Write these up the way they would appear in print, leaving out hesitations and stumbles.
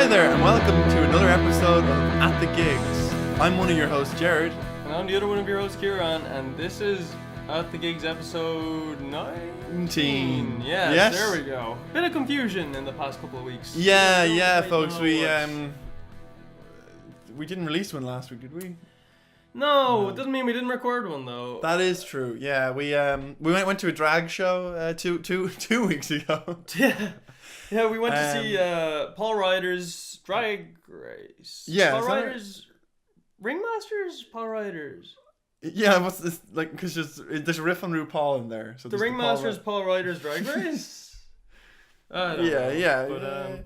Hi there, and welcome to another episode of At the Gigs. I'm one of your hosts, Jared. And I'm the other one of your hosts, Kieran, and this is At the Gigs episode 19. Yes, there we go. Bit of confusion in the past couple of weeks. Yeah, folks. We didn't release one last week, did we? No, it doesn't mean we didn't record one though. That is true. Yeah, we went to a drag show two weeks ago. Yeah, we went to see Paul Ryder's Drag Race. Yeah, Paul Ryder's Ringmasters. Paul Ryder's. Yeah, what's this like? Because there's a riff on RuPaul in there. So the Ringmasters Paul Ryder's Drag Race. I don't know.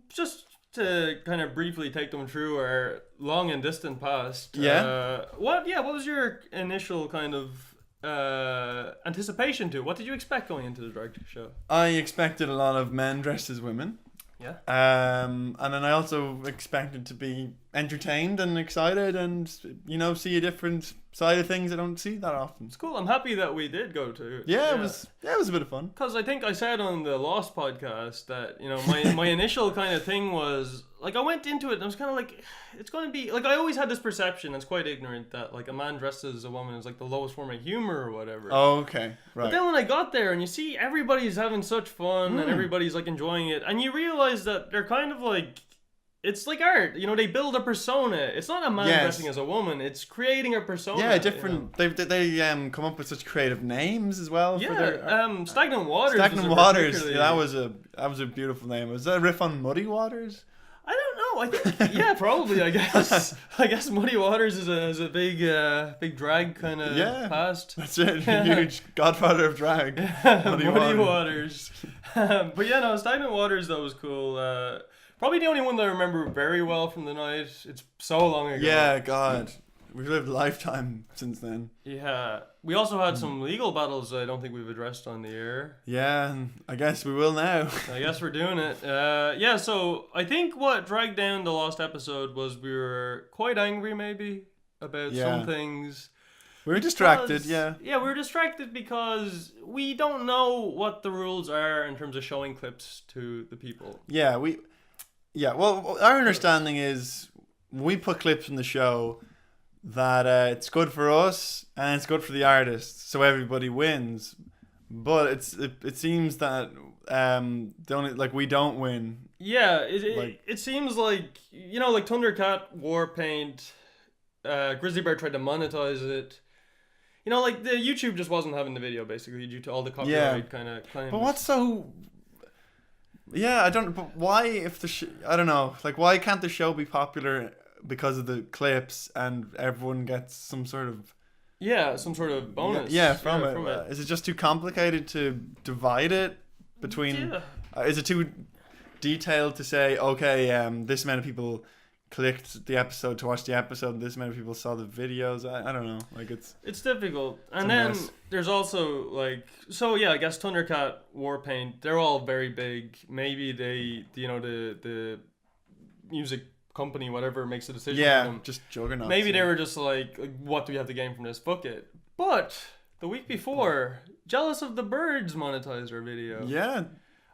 Just to kind of briefly take them through our long and distant past. What was your initial kind of anticipation to? What did you expect going into the drag show? I expected a lot of men dressed as women. Yeah. And then I also expected to be entertained and excited and, see a different side of things I don't see that often. It's cool. I'm happy that we did go to it. Yeah, it was a bit of fun. Because I think I said on the Lost podcast that, my initial kind of thing was, like, I went into it and I was kind of like, it's going to be, like, I always had this perception, it's quite ignorant, that, like, a man dressed as a woman is, like, the lowest form of humor or whatever. Oh, okay. Right. But then when I got there and you see everybody's having such fun and everybody's, like, enjoying it, and you realize that they're kind of, like, it's like art, they build a persona. It's not a man dressing as a woman. It's creating a persona. Yeah, different. They come up with such creative names as well. Yeah, for their, Stagnant Waters. Stagnant Waters. Yeah, that was a beautiful name. Was that a riff on Muddy Waters? I don't know. I think probably. I guess. I guess Muddy Waters is a big drag kind of past. That's it. Huge godfather of drag. Muddy Waters. But yeah, no, Stagnant Waters though was cool. Probably the only one that I remember very well from the night. It's so long ago. Yeah, God. We've lived a lifetime since then. Yeah. We also had some legal battles I don't think we've addressed on the air. Yeah, and I guess we will now. I guess we're doing it. So I think what dragged down the last episode was we were quite angry maybe about some things. We were distracted, Yeah, we were distracted because we don't know what the rules are in terms of showing clips to the people. Well, our understanding is we put clips in the show that it's good for us and it's good for the artists, so everybody wins. But it seems that we don't win. Yeah, it seems like like Thundercat Warpaint, Grizzly Bear tried to monetize it. Like the YouTube just wasn't having the video basically due to all the copyright kind of claims. But what's so? Yeah, I don't. But why, if I don't know. Like, why can't the show be popular because of the clips and everyone gets some sort of? Yeah, some sort of bonus. From it. Is it just too complicated to divide it between? Yeah. Is it too detailed to say, okay, this many people clicked the episode to watch the episode, this many people saw the videos? I don't know. Like it's difficult. And then there's also like, I guess Thundercat Warpaint, they're all very big. Maybe they the music company whatever makes a decision for them. Just juggernauts. Maybe they were just like, what do we have to gain from this? Fuck it. But the week before, Jealous of the Birds monetized our video. Yeah. And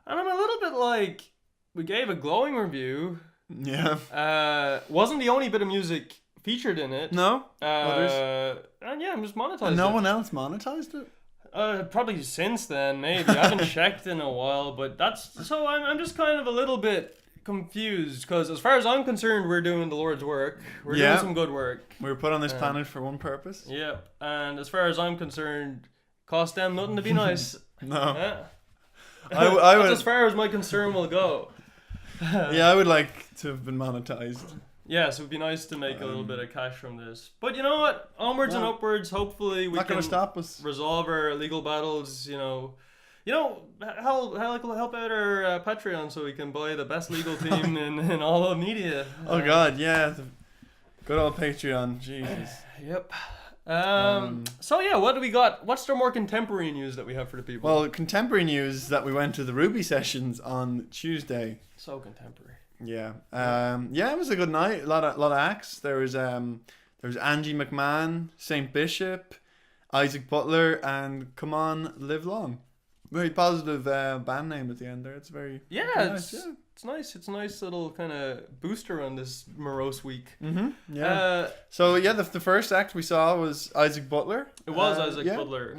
I'm a little bit like, we gave a glowing review. Yeah. Wasn't the only bit of music featured in it. No. And I'm just monetized it. No one else monetized it? Probably since then, maybe. I haven't checked in a while, but I'm just kind of a little bit confused, because as far as I'm concerned, we're doing the Lord's work. We're doing some good work. We were put on this planet for one purpose. Yeah. And as far as I'm concerned, cost them nothing to be nice. No. That's as far as my concern will go. I would like to have been monetized. Yeah, so it'd be nice to make a little bit of cash from this. But you know what? Onwards and upwards. Hopefully we can stop us. Resolve our legal battles. Help out our Patreon so we can buy the best legal team in all of media. Oh God, yeah. Good old Patreon. Jesus. Yep. What do we got? What's the more contemporary news that we have for the people? Well, contemporary news that we went to the Ruby sessions on Tuesday. So contemporary. Yeah. It was a good night. A lot of acts. There was Angie McMahon, Saint Bishop, Isaac Butler, and Come On, Live Long. Very positive band name at the end there. It's very Yeah, nice. it's nice. It's a nice little kind of booster on this morose week. Yeah. So yeah, the first act we saw was Isaac Butler. It was Isaac yeah. Butler.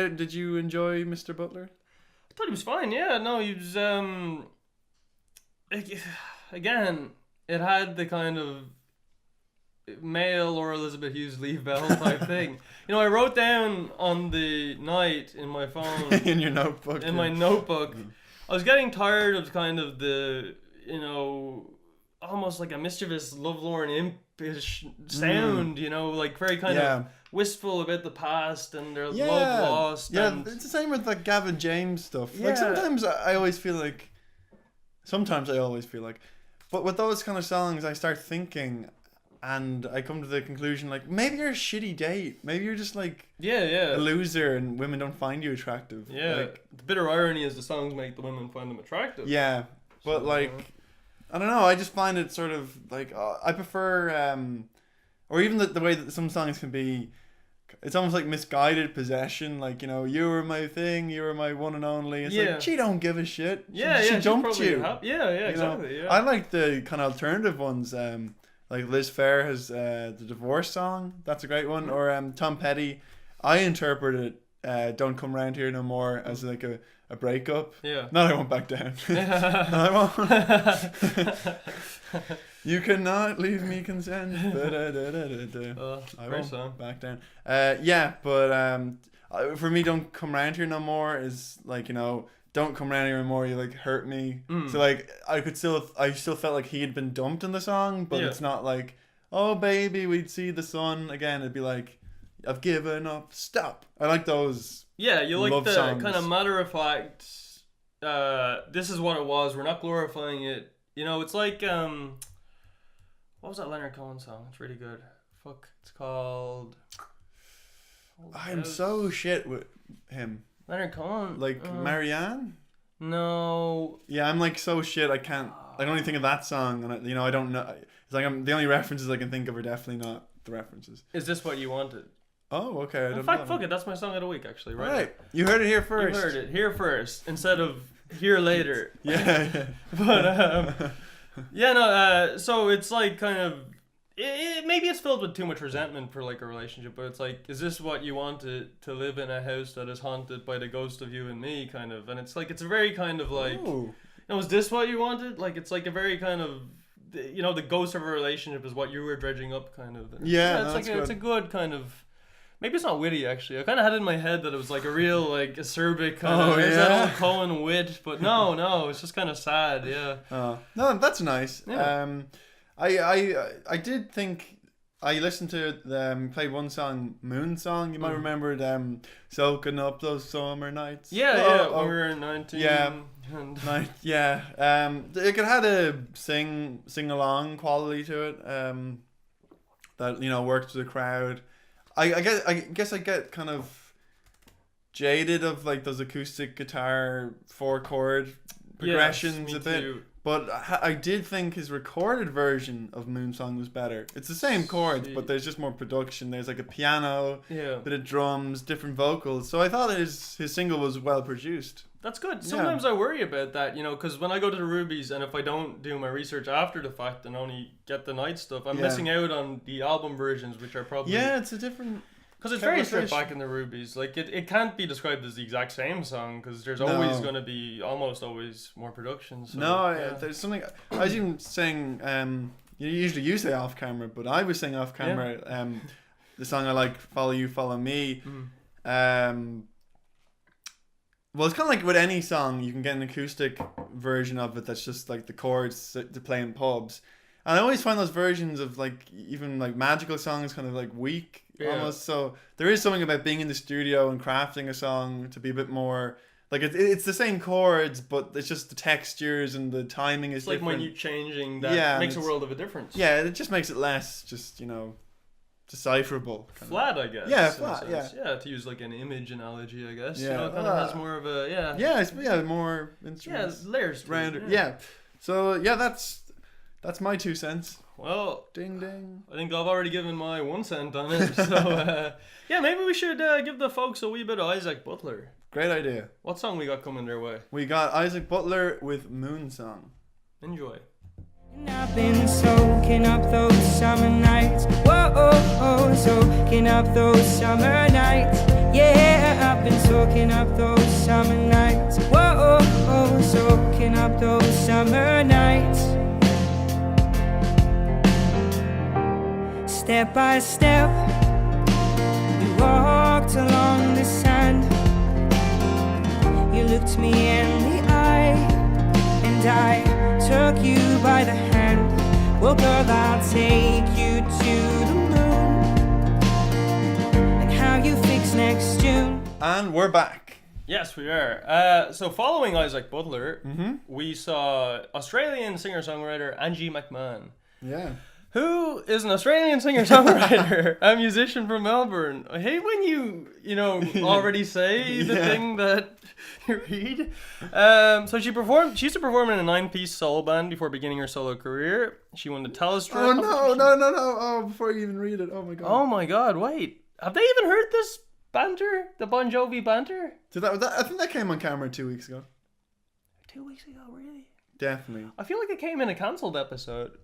Did you enjoy Mr. Butler? I thought he was fine. Yeah, no, he was. Again, it had the kind of male or Elizabeth Hughes Leave Bell type thing. You know, I wrote down on the night in my phone In your notebook. in my notebook. I was getting tired of kind of the, you know, almost like a mischievous, lovelorn, impish sound, you know, like very kind of wistful about the past and their love lost. Yeah, and it's the same with like Gavin James stuff. Yeah. Like sometimes I always feel like, but with those kind of songs, I start thinking, and I come to the conclusion like maybe you're a shitty date. Maybe you're just like a loser, and women don't find you attractive. Yeah, like, the bitter irony is the songs make the women find them attractive. Yeah, but So, like, I don't know. I just find it sort of like I prefer, or even the way that some songs can be. It's almost like misguided possession. Like, you know, you were my thing, you were my one and only. It's like she don't give a shit. She dumped you. Exactly. I like the kind of alternative ones. Like Liz Phair has the divorce song. That's a great one. Or Tom Petty. I interpreted "Don't Come Round Here No More" as like a breakup. Yeah. No, I won't back down. No, I won't. You cannot leave me consent. I won't song. back down. But for me, "Don't Come Round Here No More" is like, you know, don't come around here anymore. You like hurt me. So like I still felt like he had been dumped in the song, but it's not like, oh baby, we'd see the sun again. It'd be like, I've given up. Stop. I like those. Yeah, you like the songs. kind of matter of fact. This is what it was. We're not glorifying it. You know, it's like what was that Leonard Cohen song? It's really good. It's called. I'm so shit with him. Leonard Cohen. Like Marianne? No. Yeah, I'm like so shit. I can't. I can only think of that song, and I don't know. It's like the only references I can think of are definitely not the references. Is this what you wanted? Oh, okay. In fact, fuck it. That's my song of the week, actually. Right. You heard it here first. You heard it here first instead of here later. Yeah. But yeah, no. So it's like kind of. Maybe it's filled with too much resentment for like a relationship, but it's like, is this what you want to live in a house that is haunted by the ghost of you and me, kind of? And it's like, it's a very kind of like, you know, is this what you wanted? Like, it's like a very kind of, you know, the ghost of a relationship is what you were dredging up, kind of. Yeah, it's like it's a good kind of. Maybe it's not witty, actually. I kind of had it in my head that it was like a real like acerbic kind of. Is that old Cohen wit? But no, it's just kind of sad. Yeah. No, that's nice. Yeah. I did think I listened to them play one song, Moon Song. You might remember them soaking up those summer nights. When we were 19. Yeah. It had a sing along quality to it. That, you know, worked with the crowd. I guess I get kind of jaded of like those acoustic guitar 4-chord progressions a bit. Too. But I did think his recorded version of Moonsong was better. It's the same chords, but there's just more production. There's like a piano, bit of drums, different vocals. So I thought his single was well produced. That's good. Sometimes I worry about that, you know, because when I go to the Rubies and if I don't do my research after the fact and only get the night stuff, I'm missing out on the album versions, which are probably... Yeah, it's a different... Because it's very stripped back in the Rubies. Like, it can't be described as the exact same song, because there's always going to be, almost always, more production. So, there's something... I was even saying... usually you say off camera, but I was saying off camera the song I like, Follow You, Follow Me. Well, it's kind of like with any song, you can get an acoustic version of it that's just like the chords to play in pubs. And I always find those versions of like even like magical songs kind of like weak almost. So there is something about being in the studio and crafting a song to be a bit more like it's the same chords, but it's just the textures and the timing is different. It's like minute changing that makes a world of a difference. Yeah, it just makes it less just, you know, decipherable. Flat, I guess. Yeah, flat, yeah. Yeah, to use like an image analogy, I guess. Yeah. You know, it kind of has more of a, more instruments. Yeah, layers to rounder. it. Yeah. So, yeah, that's my 2 cents. Well, Ding ding. I think I've already given my 1 cent on it. So, yeah, maybe we should give the folks a wee bit of Isaac Butler. Great idea. What song we got coming their way? We got Isaac Butler with Moon Song. Enjoy. And I've been soaking up those summer nights. Whoa, oh, oh, soaking up those summer nights. Yeah, I've been soaking up those summer nights. Whoa, oh, oh, soaking up those summer nights. Step by step, we walked along the sand. You looked me in the eye, and I took you by the hand. Well, girl, I'll take you to the moon. And how you fix next June. And we're back. Yes, we are. So following Isaac Butler, we saw Australian singer-songwriter Angie McMahon, Yeah. who is an Australian singer-songwriter, a musician from Melbourne. I hate when you already say the thing that you read. So she used to perform in a 9-piece solo band before beginning her solo career. She won the Telstra. Oh no. Oh, before you even read it. Oh my god. Oh my god, wait. Have they even heard this banter? The Bon Jovi banter? I think that came on camera 2 weeks ago. 2 weeks ago, really? Definitely. I feel like it came in a cancelled episode.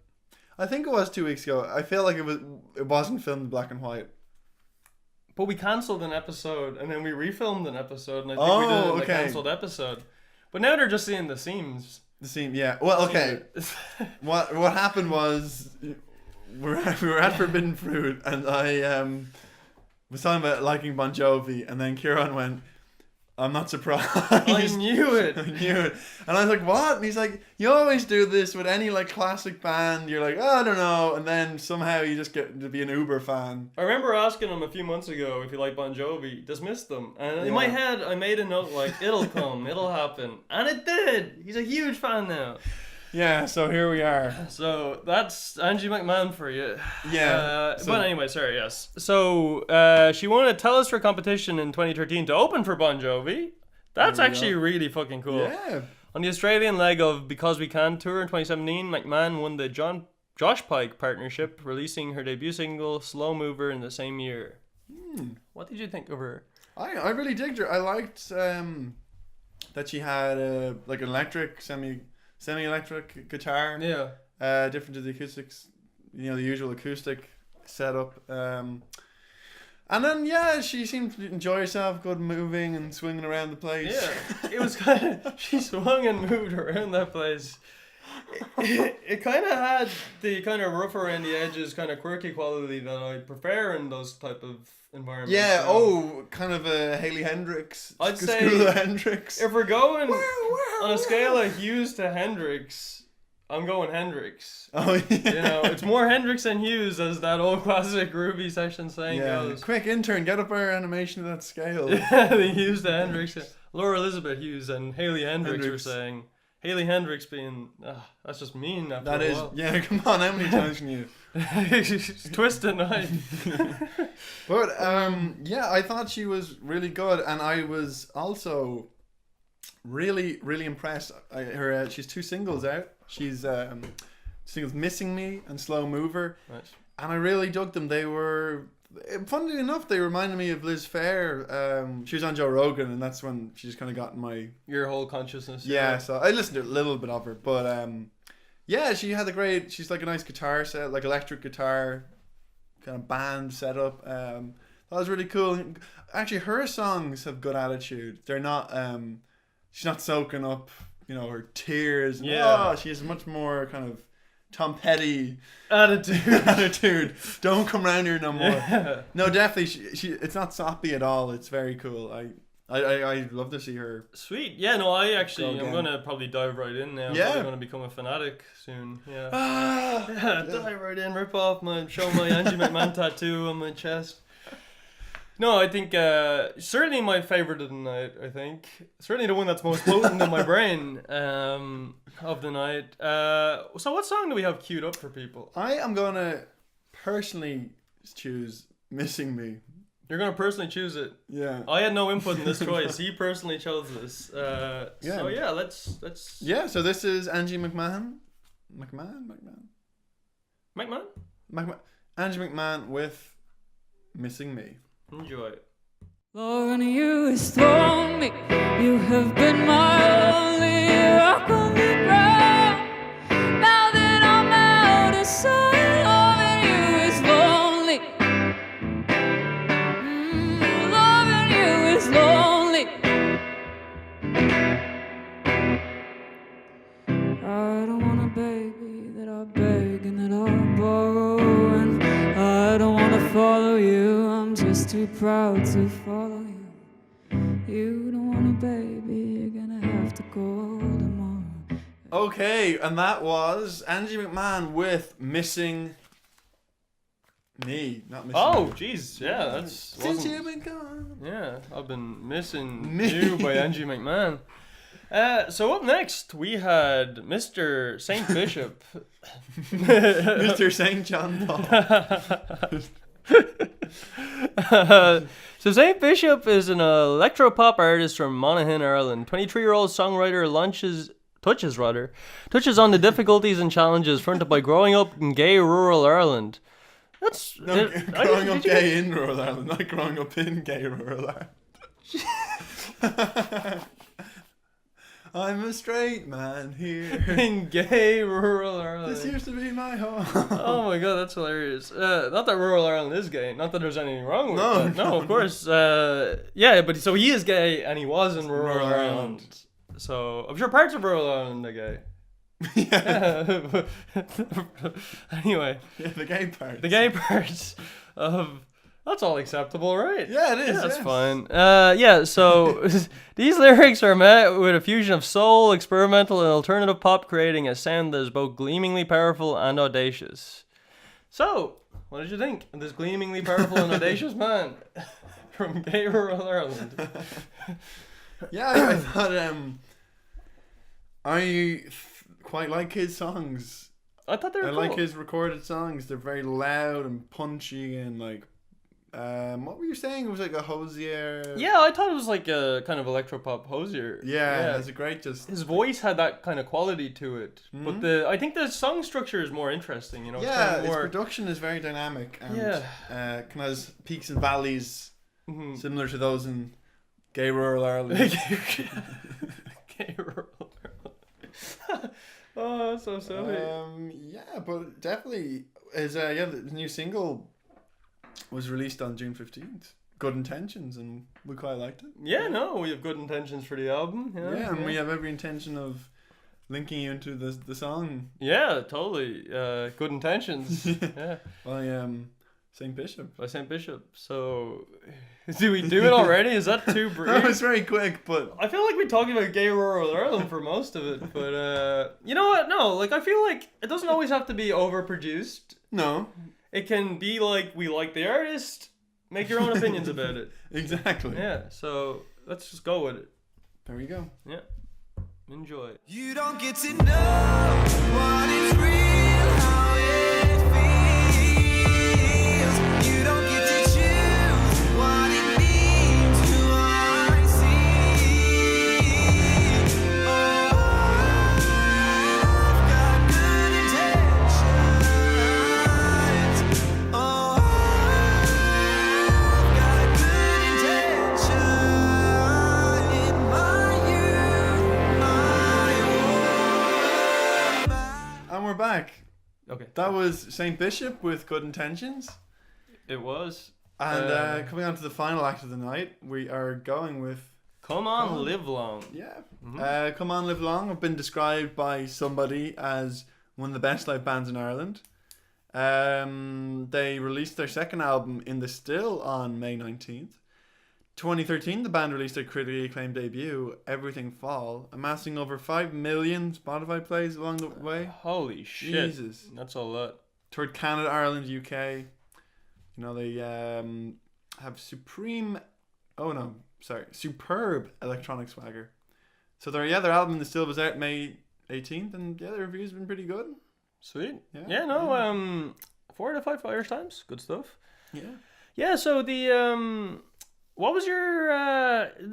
I think it was 2 weeks ago. I feel like it wasn't filmed in black and white. But we cancelled an episode and then we refilmed an episode, and I think we did it in a cancelled episode. But now they're just seeing the seams. The scene, yeah. Well, okay. What happened was we were at Forbidden Fruit, and I was talking about liking Bon Jovi, and then Kieran went, "I'm not surprised." I knew it. I knew it. And I was like, "What?" And he's like, "You always do this with any like classic band. You're like, oh, I don't know," and then somehow you just get to be an uber fan. I remember asking him a few months ago if he liked Bon Jovi. Dismissed them, and in my head I made a note like, "It'll come, it'll happen," and it did. He's a huge fan now. Yeah, so here we are. So that's Angie McMahon for you. Yeah. But anyway, sorry, yes. So she won a Telstra competition in 2013 to open for Bon Jovi. That's actually really fucking cool. Yeah. On the Australian leg of Because We Can tour in 2017, McMahon won the Josh Pike partnership, releasing her debut single Slow Mover in the same year. What did you think of her? I really digged her. I liked that she had like an electric semi-electric guitar. Yeah. Different to the acoustics, the usual acoustic setup. And then she seemed to enjoy herself, good moving and swinging around the place. Yeah, it was kind of, she swung and moved around that place. It kind of had the kind of rough around the edges, kind of quirky quality that I prefer in those type of environments. Yeah, so, kind of a Hayley Hendrix. I'd say School of Hendrix. If we're going on a scale of Hughes to Hendrix, I'm going Hendrix. Oh yeah. It's more Hendrix than Hughes, as that old classic Ruby session saying goes. Quick intern, get up our animation to that scale. The Hughes to Hendrix. Laura Elizabeth Hughes and Hayley Hendrix were saying. Hayley Hendrix being, that's just mean after a while. Yeah, come on, how many times can you? Twist a knife. But, I thought she was really good, and I was also really, really impressed. She's 2 singles out. She's singles Missing Me and Slow Mover. Right. And I really dug them. They were, funnily enough, they reminded me of Liz Phair. She was on Joe Rogan, and that's when she just kind of got in my... Your whole consciousness. Yeah, so I listened to a little bit of her. But, she had she's like a nice guitar set, like electric guitar, kind of band setup. That was really cool. Actually, her songs have good attitude. They're not, she's not soaking up, her tears. Yeah. She has much more kind of Tom Petty attitude. Don't come around here no more. Yeah. No, definitely. She it's not soppy at all. It's very cool. I love to see her. Sweet. Yeah, no, I'm gonna probably dive right in now. I'm probably gonna become a fanatic soon. Yeah. Dive right in, rip off show my Angie McMahon tattoo on my chest. No, I think certainly my favourite of the night. I think certainly the one that's most potent in my brain of the night. So what song do we have queued up for people? I am gonna personally choose "Missing Me." You're gonna personally choose it. Yeah. I had no input in this choice. He personally chose this. So yeah, let's. Yeah. So this is Angie McMahon. McMahon? Angie McMahon with Missing Me. Enjoy it. Loving you has thrown me. You have been my only rock on the ground. Now that I'm out of sight, loving you is lonely. Loving you is lonely. I don't want a baby that I beg and that I borrow, and I don't want to follow you. I'm just too proud to follow you. You don't want a baby, you're gonna have to go tomorrow. Okay, and that was Angie McMahon with Missing Me. Not Missing Oh, Me. jeez, yeah, that's Since you've been gone. yeah, I've been missing Me. you by Angie McMahon. So up next we had Mr. Saint Bishop. Mr. St. John Paul. So Saint Bishop is an electropop artist from Monaghan, Ireland. 23-year-old songwriter touches on the difficulties and challenges fronted by growing up in gay rural Ireland. That's No, growing up gay in rural Ireland, not growing up in gay rural Ireland. I'm a straight man here. in gay rural Ireland. This used to be my home. Oh my god, that's hilarious. Not that rural Ireland is gay. Not that there's anything wrong with No, that. No, no, of course. Yeah, but so he is gay and he was in rural Rural Ireland. Ireland. So I'm sure parts of rural Ireland are gay. Yeah. Anyway, Yeah, the gay part. the gay parts of that's all acceptable, right? Yeah, it is. Yeah, that's yes. fine. Yeah, so these lyrics are met with a fusion of soul, experimental, and alternative pop, creating a sound that is both gleamingly powerful and audacious. So, what did you think of this gleamingly powerful and audacious man from gay rural Ireland? Yeah, I thought I quite like his songs. I thought they were I cool. like his recorded songs. They're very loud and punchy and like. What were you saying? It was like a hosier. Yeah, I thought it was like a kind of electropop hosier. Yeah, it's a great just. His voice had that kind of quality to it, but I think the song structure is more interesting. You know, it's Yeah, kind of its more, production is very dynamic and Yeah. kind of has peaks and valleys Mhm. similar to those in gay rural Ireland. Gay rural. Oh, that's so silly. Yeah, but definitely his the new single was released on June 15th. Good Intentions, and we quite liked it. Yeah, no, we have good intentions for the album. Yeah, and we have every intention of linking you into the song Yeah, totally. Good intentions. Yeah, by Saint Bishop. by Saint Bishop. So, do we do it already? Is that too brief? That was very quick, but I feel like we talked about gay rural Ireland for most of it, but you know what? No, like I feel like it doesn't always have to be overproduced. no, It can be like we like the artist. Make your own opinions about it. exactly. Yeah. So let's just go with it. There we go. Yeah. Enjoy. You don't get to know what is real, how it feels. You don't get to choose what it means, who I see. Oh, I've got good intentions. Oh, I've got good intentions in my youth. And we're back. Okay. That was Saint Bishop with Good Intentions. It was. And coming on to the final act of the night, we are going with Come on, live long. Come On Live Long. Have been described by somebody as one of the best live bands in Ireland. They released their second album In the Still on May 19th. 2013, the band released their critically acclaimed debut, Everything Fall, amassing over 5 million Spotify plays along the way. Holy shit. Jesus. That's a lot. Toured Canada, Ireland, UK. You know, they have superb electronic swagger. So their album In the Still was out May 18th, and the reviews have been pretty good. Sweet. Yeah. Yeah, no, 4 out of 5 Irish Times. Good stuff. Yeah. Yeah, so the what was your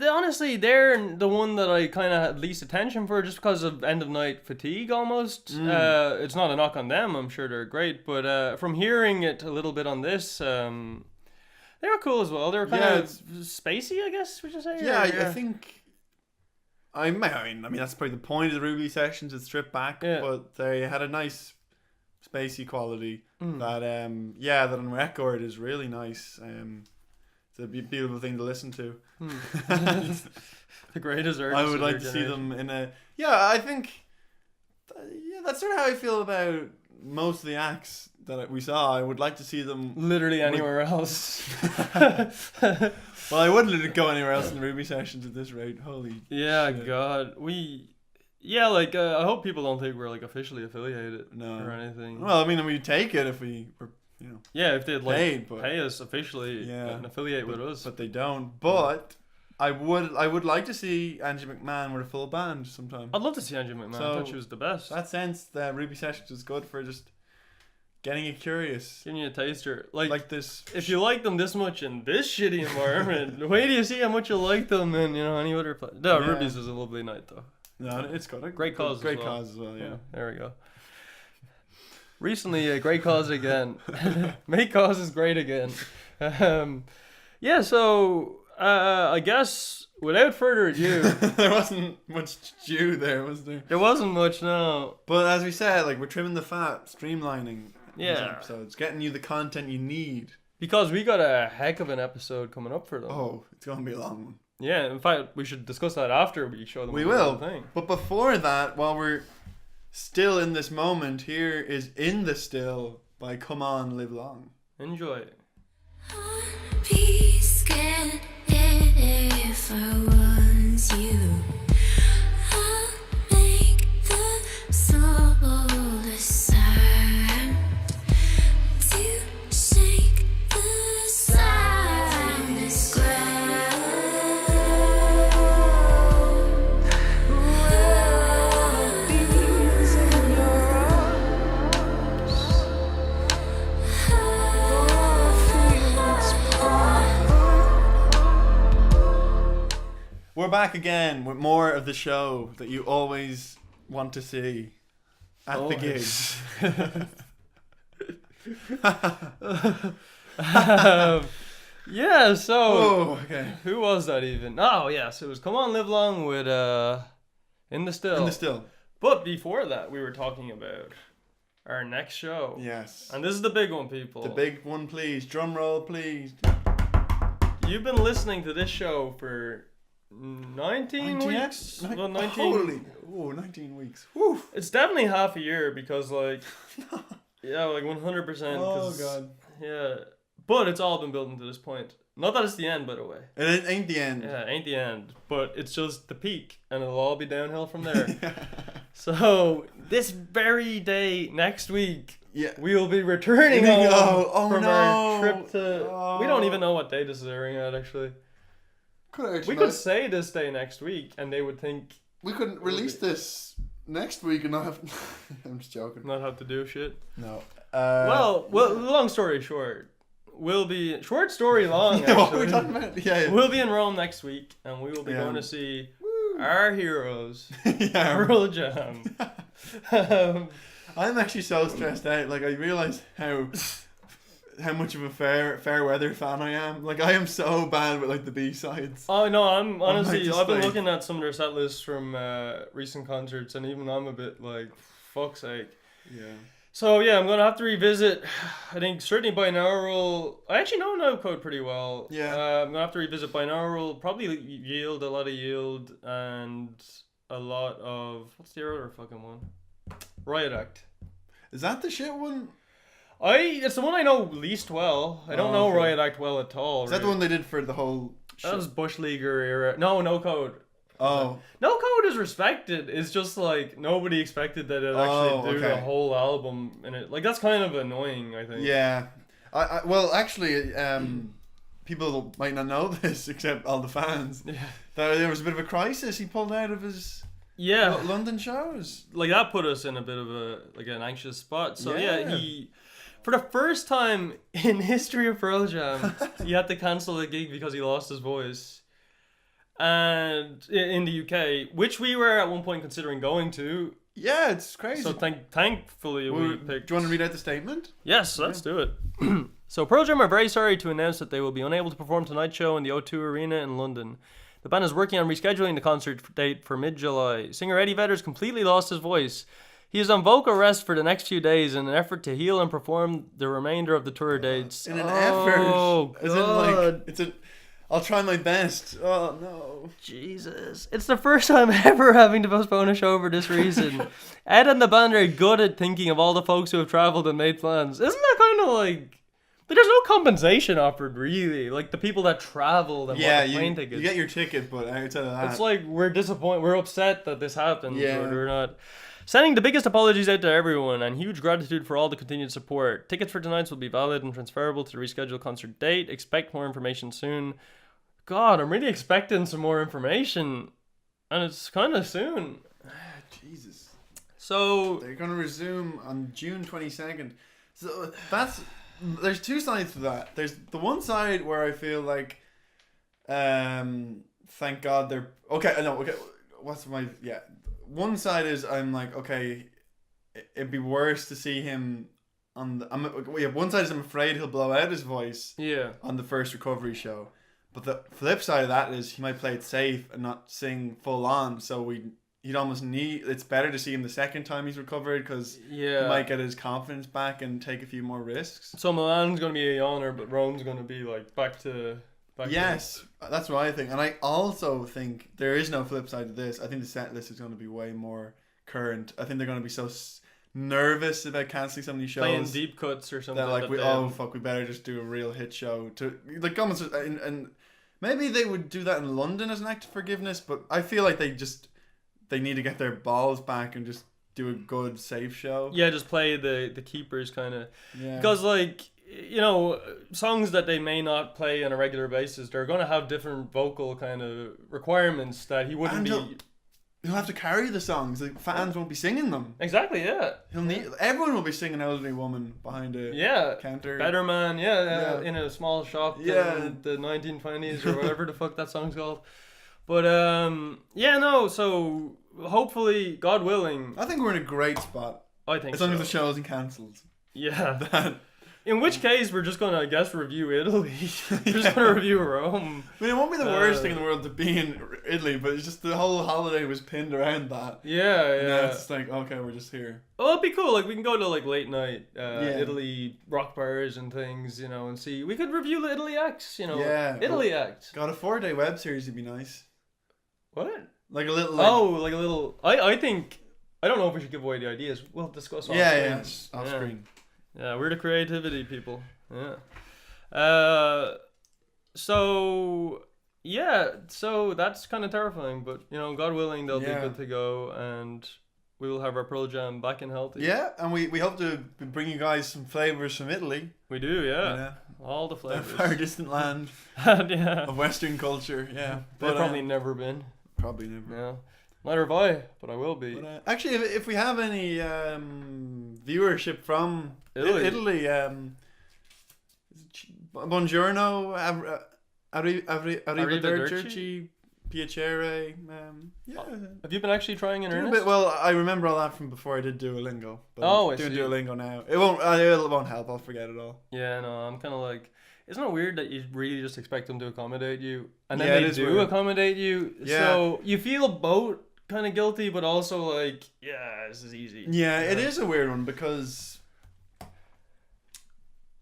honestly, they're the one that I kind of had least attention for, just because of end of night fatigue almost. It's not a knock on them. I'm sure they're great, but from hearing it a little bit on this, they were cool as well. They were kind of spacey, I guess. Would you say? Yeah, I think. I mean, that's probably the point of the Ruby sessions. It's stripped back, but they had a nice spacey quality that that on record is really nice. It's a beautiful thing to listen to. The greatest artists. I would like to see them in a. Yeah, I think. That's sort of how I feel about most of the acts that we saw. I would like to see them literally anywhere else. Well, I wouldn't go anywhere else in the Ruby sessions at this rate. Holy shit. God, I hope people don't think we're like officially affiliated or anything. Well, I mean, we'd take it if we were, if they'd like paid, but, pay us officially and affiliate with us, but they don't. But I would like to see Angie McMahon with a full band sometime. I'd love to see Angie McMahon. I thought she was the best. That sense, the Ruby sessions is good for just getting you curious, giving you a taster, like this. If you like them this much in this shitty environment, wait till you see how much you like them in any other place. No, Ruby's was a lovely night though. No, it's got a great cause. Great cause as well. Yeah. There we go. Recently, a great cause again. Make causes great again. So I guess without further ado, there wasn't much due there, was there? There wasn't much, no. But as we said, we're trimming the fat, streamlining these Yeah. episodes, getting you the content you need. Because we got a heck of an episode coming up for them. Oh, it's going to be a long one. Yeah, in fact, we should discuss that after we show them. We the will. whole thing. But before that, while we're still in this moment, here is In the Still by Come On, Live Long. Enjoy. Be scared if I was you. I'll make the smallest sound to shake the silence ground. Bees in your arms. We're back again with more of the show that you always want to see at the gigs. So Oh, okay. who was that even? Oh, yes, it was Come On Live Long with In the Still. In the Still. But before that, we were talking about our next show. Yes. And this is the big one, people. The big one, please. Drum roll, please. You've been listening to this show for 19 weeks? Well, 19. Holy. Oh, 19 weeks. Woo. It's definitely half a year because, yeah, 100%. Oh, God. Yeah. But it's all been built into this point. Not that it's the end, by the way. It ain't the end. Yeah, it ain't the end. But it's just the peak, and it'll all be downhill from there. So, this very day, next week, we will be returning home from our trip to... We don't even know what day this is airing at, actually. We could say this day next week, and they would think... We couldn't release this next week and not have... I'm just joking. Not have to do shit. No. Well, long story short, we'll be... Short story long, actually. What were we talking about? Yeah. We'll be in Rome next week, and we will be going to see our heroes, Pearl Jam. I'm actually so stressed out. I realize how much of a fair weather fan I am. I am so bad with the B-sides. Oh no, I'm honestly I've been display. looking at some of their set lists from recent concerts, and even I'm a bit fuck's sake. Yeah. So yeah, I'm gonna have to revisit. I think certainly Binaural. I actually know No Code pretty well. Yeah. I'm gonna have to revisit Binaural. Probably Yield, a lot of Yield, and a lot of what's the other fucking one? Riot Act. Is that the shit one? It's the one I know least well. I don't know Riot Act well at all. Is that the one they did for the whole That was Bush Leaguer era. No Code. Oh. No Code is respected. It's just nobody expected that it'd actually do the whole album in it. That's kind of annoying, I think. Yeah. Well, actually, people might not know this except all the fans. Yeah. There was a bit of a crisis. He pulled out of his London shows. That put us in a bit of an anxious spot. So he, for the first time in history of Pearl Jam, he had to cancel a gig because he lost his voice. and in the UK, which we were at one point considering going to. Yeah, it's crazy. So thankfully we picked. Do you want to read out the statement? Yes, let's do it. So Pearl Jam are very sorry to announce that they will be unable to perform tonight's show in the O2 Arena in London. The band is working on rescheduling the concert date for mid-July. Singer Eddie Vedder's completely lost his voice. He is on vocal rest for the next few days in an effort to heal and perform the remainder of the tour dates. In an effort. As in, like, it's a. I'll try my best. Oh no. Jesus. It's the first time ever having to postpone a show for this reason. Ed and the band are good at thinking of all the folks who have travelled and made plans. Isn't that kind of like... But there's no compensation offered, really. Like, the people that travelled and bought the plane tickets. you get your ticket, but outside of that... It's like, we're disappointed. We're upset that this happened. Yeah. But we're not... Sending the biggest apologies out to everyone and huge gratitude for all the continued support. Tickets for tonight's will be valid and transferable to the rescheduled concert date. Expect more information soon. God, I'm really expecting some more information. And it's kind of soon. Jesus. So... They're going to resume on June 22nd. So that's... There's two sides to that. There's the one side where I feel like... thank God they're... Okay, I know. Okay, what's my... Yeah. One side is I'm like, okay, it'd be worse to see him on the... one side is I'm afraid he'll blow out his voice Yeah. on the first recovery show. But the flip side of that is he might play it safe and not sing full on. So he'd almost need... It's better to see him the second time he's recovered because Yeah. he might get his confidence back and take a few more risks. So Milan's going to be a yawner, but Rome's going to be like back to... Yes, that's what I think. And I also think there is no flip side to this. I think the set list is going to be way more current. I think they're going to be so nervous about cancelling so many shows. Playing deep cuts or something. That like, then- fuck, we better just do a real hit show. To like, almost, and maybe they would do that in London as an act of forgiveness, but I feel like they need to get their balls back and just do a good, safe show. Yeah, just play the keepers kind of. Yeah. Because, like, you know, songs that they may not play on a regular basis, they're going to have different vocal kind of requirements that he wouldn't And be... he'll have to carry the songs. The fans won't be singing them. Exactly, yeah. Everyone will be singing Elderly Woman behind a Yeah. counter. Better Man, yeah, Yeah. in a small shop Yeah. in the 1920s or whatever the fuck that song's called. But, yeah, no, so hopefully, God willing, I think we're in a great spot. I think As long so. as the show isn't cancelled. Yeah. In which case, we're just going to, I guess, review Italy. We're just going to review Rome. I mean, it won't be the worst thing in the world to be in Italy, but it's just the whole holiday was pinned around that. Yeah, And now yeah. it's just like, okay, we're just here. Oh, it'd be cool. Like, we can go to, like, late night Yeah. Italy rock bars and things, you know, and see. We could review the Italy Acts, you know. Yeah. Italy Acts. Got a 4-day web series would be nice. What? Like a little, Like a little... I think... I don't know if we should give away the ideas. We'll discuss off yeah, screen. yeah, it's off Yeah. screen. Yeah, we're the creativity people. Yeah. So that's kind of terrifying, but you know, God willing, they'll Yeah. be good to go, and we will have our Pearl Jam back and healthy. Yeah, and we hope to bring you guys some flavors from Italy. We do, yeah. Yeah. All the A flavors. far distant land Yeah. of Western culture. Yeah, They've but probably never been. probably never. Yeah. Neither have I, but I will be. But, actually, if we have any viewership from Italy. buongiorno, arrivederci, Arrivederci. piacere. Yeah. Have you been actually trying in Doing a earnest? bit, well, I remember all that from before I did Duolingo. But Oh, I'm I doing see. Duolingo now. It won't help. I'll forget it all. Yeah, no, I'm kind of like, isn't it weird that you really just expect them to accommodate you, and then Yeah, it they is do weird. accommodate you? Yeah. So you feel both kind of guilty, but also like, yeah, this is easy. Yeah, it is a weird one because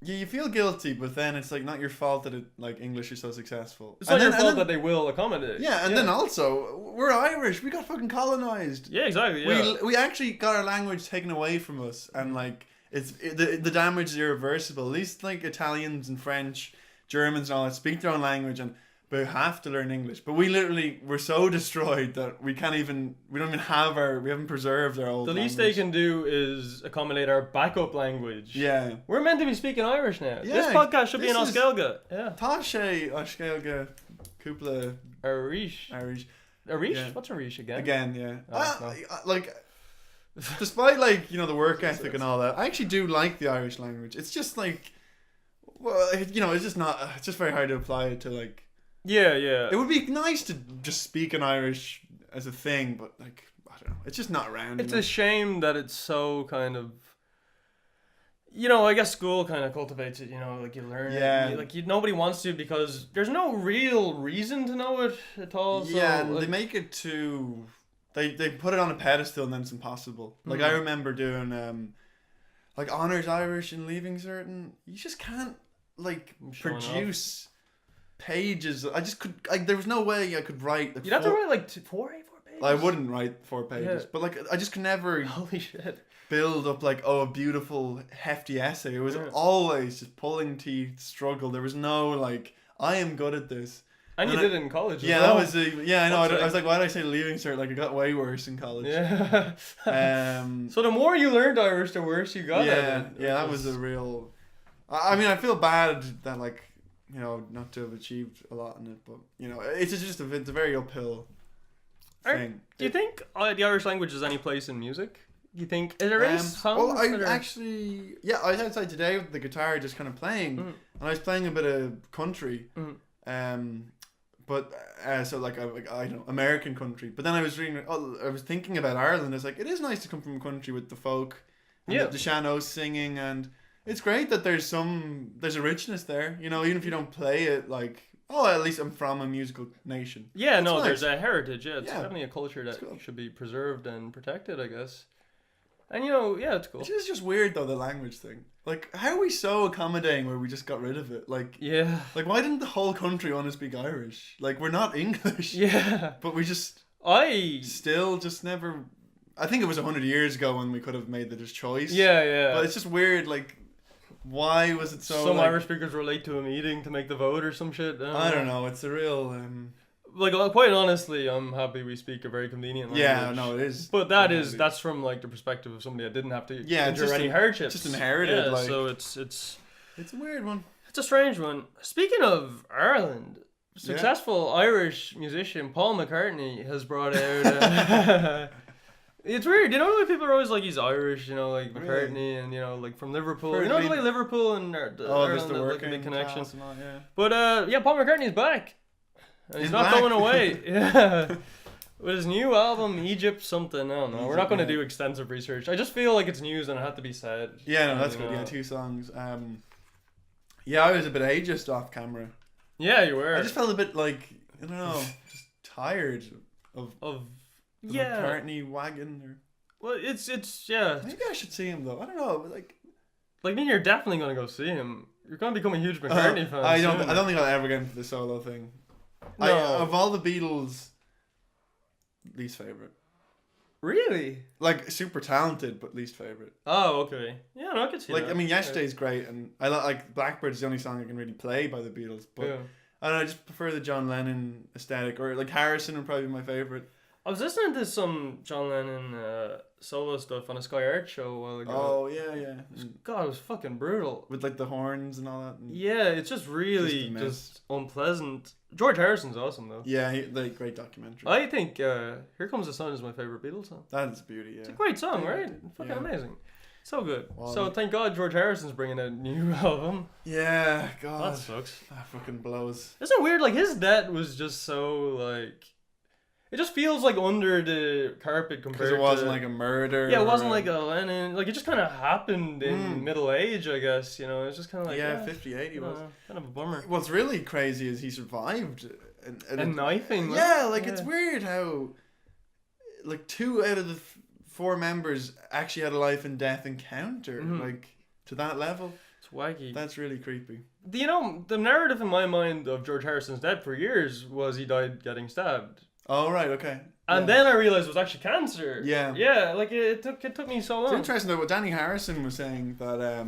you feel guilty, but then it's like not your fault that English is so successful. It's not your fault that they will accommodate. Yeah, and then also we're Irish. We got fucking colonized. Yeah, exactly. Yeah. We actually got our language taken away from us, and the damage is irreversible. At least like Italians and French, Germans and all that speak their own language, and we have to learn English. But we're so destroyed that we don't even have we haven't preserved our old The least language. they can do is accommodate our backup language. Yeah. We're meant to be speaking Irish now. Yeah, This podcast should be in this is- Oskelga. Yeah. Tá sé Oskelga Cúpla Arish. Irish. Arish? Yeah. What's Arish again? Again, yeah. Oh, no. Despite the work ethic and all that, I actually do like the Irish language. It's just it's just not. It's just very hard to apply it to Yeah, yeah. It would be nice to just speak in Irish as a thing, but like I don't know, it's just not around. It's enough. a shame that it's so kind of. You know, I guess school kind of cultivates it. You know, like you learn Yeah. it. Like nobody wants to because there's no real reason to know it at all. So, Yeah, and like, they make it too. They put it on a pedestal and then it's impossible. Like I remember doing like honors Irish and leaving certain. You just can't like Showing produce pages. I just could. Like there was no way I could write. you'd have to write like 4 A4 pages. I wouldn't write 4 pages, Yeah. but like I just could never Holy shit. build up like a beautiful hefty essay. It was Yeah. always just pulling teeth, struggle. There was no like I am good at this. And you And did it in college. Yeah, as that well. was yeah. I know. Fuck's I was sake. like, why did I say leaving cert? Like it got way worse in college. Yeah. Um. So the more you learned Irish, the worse you got at Yeah, it. yeah. That was a real. I mean, I feel bad that like not to have achieved a lot in it, but it's just it's a very uphill thing. Do you think the Irish language has any place in music? Do you think is there any songs? Well, I that are- actually, I was outside today with the guitar just kind of playing, and I was playing a bit of country, but so like I don't know, American country. But then I was reading, I was thinking about Ireland. It's like it is nice to come from a country with the folk, and Yeah. the Shannos singing, and it's great that there's a richness there. Even if you don't play it, like at least I'm from a musical nation. Yeah, It's no, nice. there's a heritage. Yeah, it's Yeah. definitely a culture that cool. should be preserved and protected, I guess. And it's cool. It's just weird though, the language thing. Like, how are we so accommodating where we just got rid of it? Like, Yeah, why didn't the whole country want to speak Irish? Like, we're not English. yeah. But we just I still just never. I think it was 100 years ago when we could have made the choice. yeah. But it's just weird. Like, why was it so? Some like, Irish speakers were late to a meeting to make the vote or some shit. I don't know. It's a real. Like, quite honestly, I'm happy we speak a very convenient language. Yeah, no, it is. But that's from like the perspective of somebody that didn't have to Yeah, it's endure just any a- hardships. just inherited, Yeah, like- so it's It's a weird one. a strange one. Speaking of Ireland, successful Irish musician Paul McCartney has brought out. It's weird, the way people are always like he's Irish, like McCartney, and like from Liverpool. Heard The me- way Liverpool and There's Ireland the have, like, a working big connection. class and all, yeah. But Paul McCartney's back. And he's He's not back. going away. Yeah. With his new album, Egypt something. I don't know. We're not going to Egypt, do extensive research. I just feel like it's news and it had to be said. Yeah, no, that's You good. know. Yeah, 2 songs. I was a bit ageist off camera. Yeah, you were. I just felt a bit like I don't know, just tired of of the yeah. McCartney wagon. Or Well, it's yeah. maybe I should see him though. I don't know. But like Like, I mean, you're definitely going to go see him. You're going to become a huge McCartney fan. I don't. soon. I don't think I'll ever get into the solo thing. No. Of all the Beatles, least favorite. Really? Like super talented, but least favorite. Oh, okay. Yeah, no, I could see Like that. I mean, Yesterday's great, and I like Blackbird is the only song I can really play by the Beatles. But Yeah. I don't know. I just prefer the John Lennon aesthetic, or like Harrison would probably be my favorite. I was listening to some John Lennon solo stuff on a Sky Art show a while ago. Oh yeah, yeah. God, it was fucking brutal. With like the horns and all that. And Yeah, it's just really Just a mess. just unpleasant. George Harrison's awesome though. yeah, like great documentary. I think Here Comes the Sun is my favorite Beatles song. That's beauty. Yeah. It's a great song, right? Fucking Yeah. amazing. So good. Well, So thank God George Harrison's bringing a new album. Yeah, God, That sucks. that fucking blows. Isn't it weird? Like his death was just so like, it just feels like under the carpet compared Because it wasn't to, like a murder. yeah, it wasn't or- like a Lennon. Like it just kind of happened in Mm. middle age, I guess. It's just kind of like yeah, 58 he was. kind of a bummer. What's really crazy is he survived. And knifing. yeah, like it's weird how like 2 out of the 4 members actually had a life and death encounter, Mhm. like to that level. It's wacky. That's really creepy. The narrative in my mind of George Harrison's death for years was he died getting stabbed. Oh right, okay. And Yeah. then I realized it was actually cancer. Yeah. Yeah, like it took me so It's long. interesting though. What Danny Harrison was saying that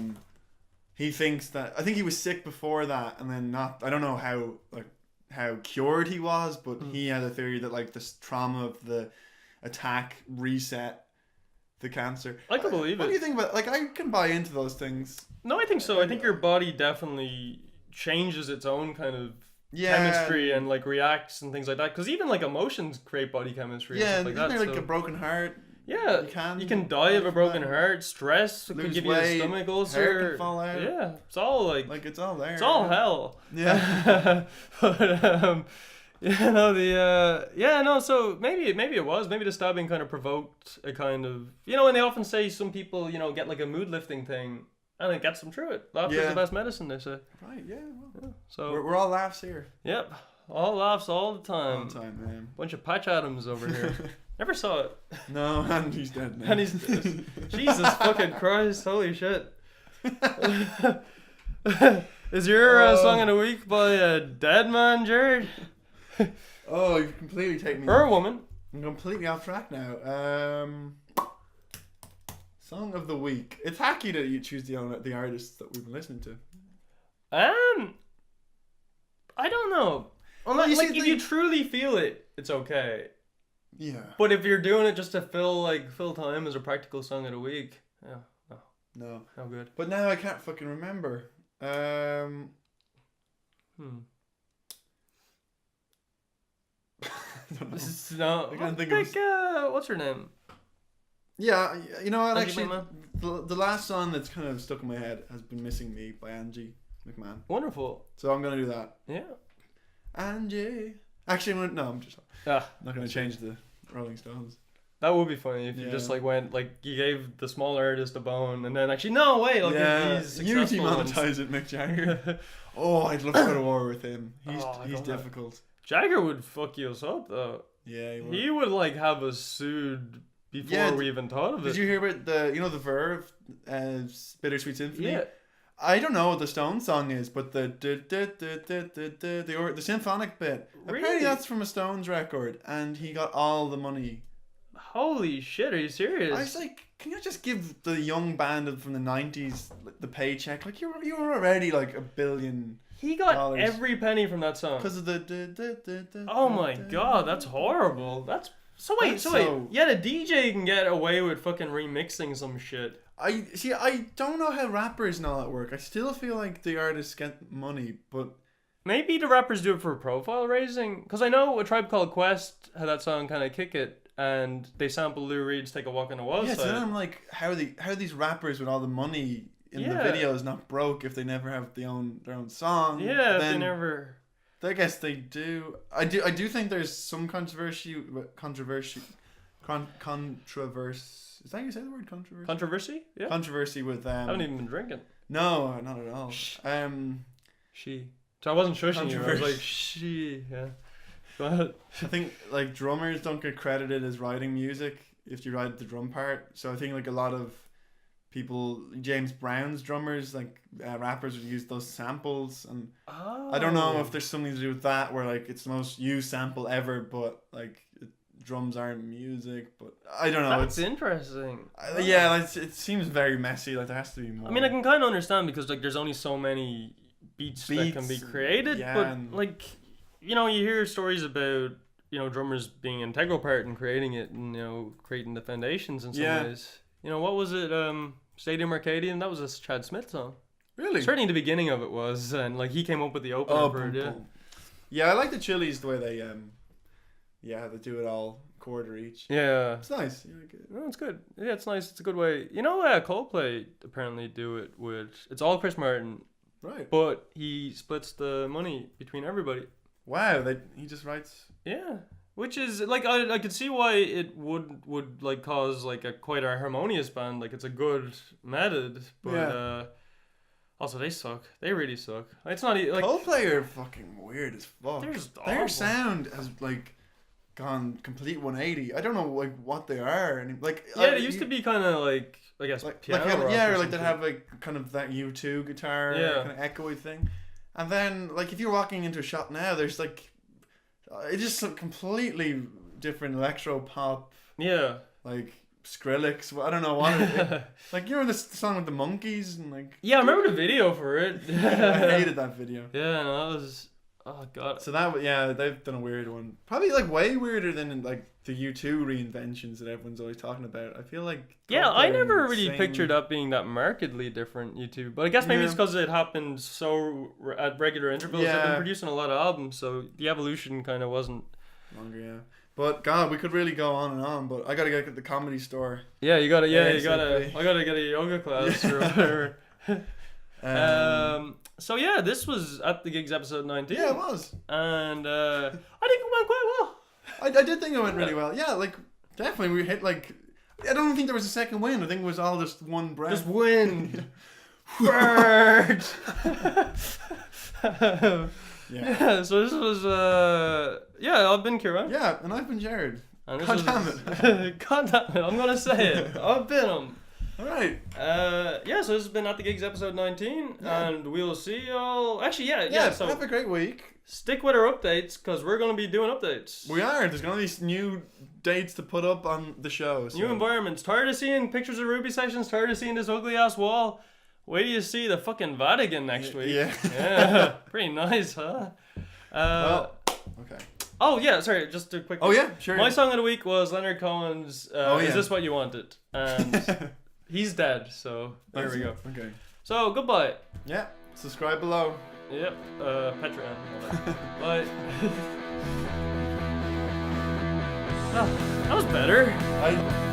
he thinks that I think he was sick before that, and then not. I don't know how cured he was, but he had a theory that like this trauma of the attack reset the cancer. I can believe What do it. you think about? Like I can buy into those things. No, I think so. I think your body definitely changes its own kind of Yeah. chemistry and like reacts and things like that. Because even like emotions create body chemistry. Yeah, and and stuff isn't like there that. like a broken heart? Yeah, You you can can die of a broken die. heart. Stress Lose could give you weight, a stomach hair ulcer. can fall out. Yeah, it's all Like it's all there. it's all hell. Yeah. But you know so maybe it was maybe the stabbing kind of provoked a kind of, you know, and they often say some people, you know, get like a mood lifting thing and it gets them through it. Laughter's Yeah. the best medicine, they say. Right. Yeah. Well, So we're all laughs here yep, all laughs all the time. all the time, man. Bunch of Patch Adams over here. Never saw it. No, and he's dead now. And he's Jesus fucking Christ, holy shit. Is your song of the week by a dead man, Jared? Oh, you've completely taken me. Or a woman? I'm completely off track now. Song of the week. It's hacky that you choose the artists that we've been listening to. I don't know. Unless, you see, like, if you truly feel it, it's okay. Yeah. But if you're doing it just to fill time as a practical song of the week, yeah, No. no good. But now I can't fucking remember. I don't know. This is no. I can't think like, of what's her name? Yeah, you know what? Angie Actually, McMahon? the last song that's kind of stuck in my head has been "Missing Me" by Angie McMahon. Wonderful. So I'm gonna do that. Yeah. Angie. Actually, no, I'm just Ah, not gonna change the Rolling Stones. that would be funny if you Yeah. just like went like you gave the smaller artist a bone and then actually no wait, I'll give these you successful ones. demonetize it, Mick Jagger. Oh, I'd love to go to war with him. He's Oh, I he's don't know. difficult. Would would fuck us up though. Yeah, he would. He would like have us sued before Yeah, we even thought of it. Did you hear about the Verve Bittersweet Symphony? Yeah. I don't know what the Stones song is, but the symphonic bit. Really? Apparently that's from a Stones record, and he got all the money. Holy shit, are you serious? I was like, can you just give the young band from the 90s the paycheck? Like you were already like $1 billion he got dollars. every penny from that song. because of the. Oh my god, that's horrible. That's so wait, That's so wait. so- Yeah, the DJ can get away with fucking remixing some shit. I don't know how rappers and all that work. I still feel like the artists get money, but Maybe the rappers do it for profile raising. Because I know A Tribe Called Quest had that song kind of Kick It, and they sampled Lou Reed's Take a Walk on the Wild yeah. So Side. then I'm like, how these rappers with all the money in Yeah. the videos not broke if they never have their own song? Yeah, if they then never. I guess they do. I do think there's some controversy. Is that how you say the word controversy? Controversy? Yeah. Controversy with I haven't even been drinking. No, not at all. She. So I wasn't shushing you. I was Controversy. like, she. Yeah. Go ahead. I think like drummers don't get credited as writing music if you write the drum part. So I think like a lot of people, James Brown's drummers, like rappers would use those samples, and Oh. I don't know if there's something to do with that where like it's the most used sample ever, but like drums aren't music. But I don't know. That's interesting. Yeah, like, it seems very messy. Like there has to be more. I mean, I can kind of understand because like there's only so many beats that can be Beats, created, yeah, but and- like, you know, you hear stories about, you know, drummers being an integral part in creating it and, you know, creating the foundations in some Yeah. ways. You know, what was it? Stadium Arcadian? That was a Chad Smith song. Really? Certainly the beginning of it was, and like he came up with the opener Oh, for it, boom, yeah. boom. Yeah, I like the Chili's the way they they do it all quarter each. Yeah. It's nice. Yeah, like it. No, it's good. Yeah, it's nice. It's a good way. You know, Coldplay apparently do it with, it's all Chris Martin, Right. but he splits the money between everybody. Wow, he just writes. Yeah, which is like I could see why it would like cause like a quite a harmonious band. Like it's a good method, but Yeah. also they suck. They really suck. It's not like Coldplay are fucking weird as fuck. They're just Their awful. sound has like gone complete 180. I don't know like what they are. And like yeah, they used to be kind of like I guess piano rock yeah, or or like they something. have like kind of that U2 guitar, Yeah. kind of echoey thing. And then like if you're walking into a shop now, there's like it's just a completely different electro pop, Yeah. like Skrillex. I don't know what like you know this song with the monkeys and like Yeah, I remember the video for it. I hated that video. Yeah, no, that was oh god. So that yeah, they've done a weird one. Probably like way weirder than like the U2 reinventions that everyone's always talking about. I feel like Yeah, I Coldplay never are really insane. pictured that being that markedly different, U2. But I guess maybe it's Yeah. because it happened so at regular intervals. They've Yeah. been producing a lot of albums, so the evolution kind of wasn't. Longer, yeah. But God, we could really go on and on. But I gotta get the Comedy Store. Yeah, you gotta. Yeah, you ASAP. gotta. I gotta get a yoga class or whatever. So yeah, this was At the Gigs episode 19. Yeah, it was. And I think it went quite well. I did think it went really well. Yeah, like definitely we hit like. I don't think there was a second win. I think it was all just one breath. Just wind. Bird. Yeah. So this was yeah. I've been Kieran. Yeah, and I've been Jared. And this God damn it. God damn it! I'm gonna say it. I've been him. All right. Yeah. So this has been At the Gigs episode 19, and we'll see y'all. Actually, yeah. Yeah. So have a great week. stick with our updates because we're gonna be doing updates. We are. There's gonna be new dates to put up on the show. So. New environments. Tired of seeing pictures of Ruby sessions? Tired of seeing this ugly ass wall? Wait till you see the fucking Vatican next week. Yeah. Yeah. Pretty nice, huh? Okay. Oh yeah, sorry. Just a quick. Oh yeah, sure. My song of the week was Leonard Cohen's Oh, yeah. "Is This What You Wanted?" and he's dead. So there we go. Okay. So goodbye. Yeah. Subscribe below. Yep. Patreon. Bye. Ah, that was better. I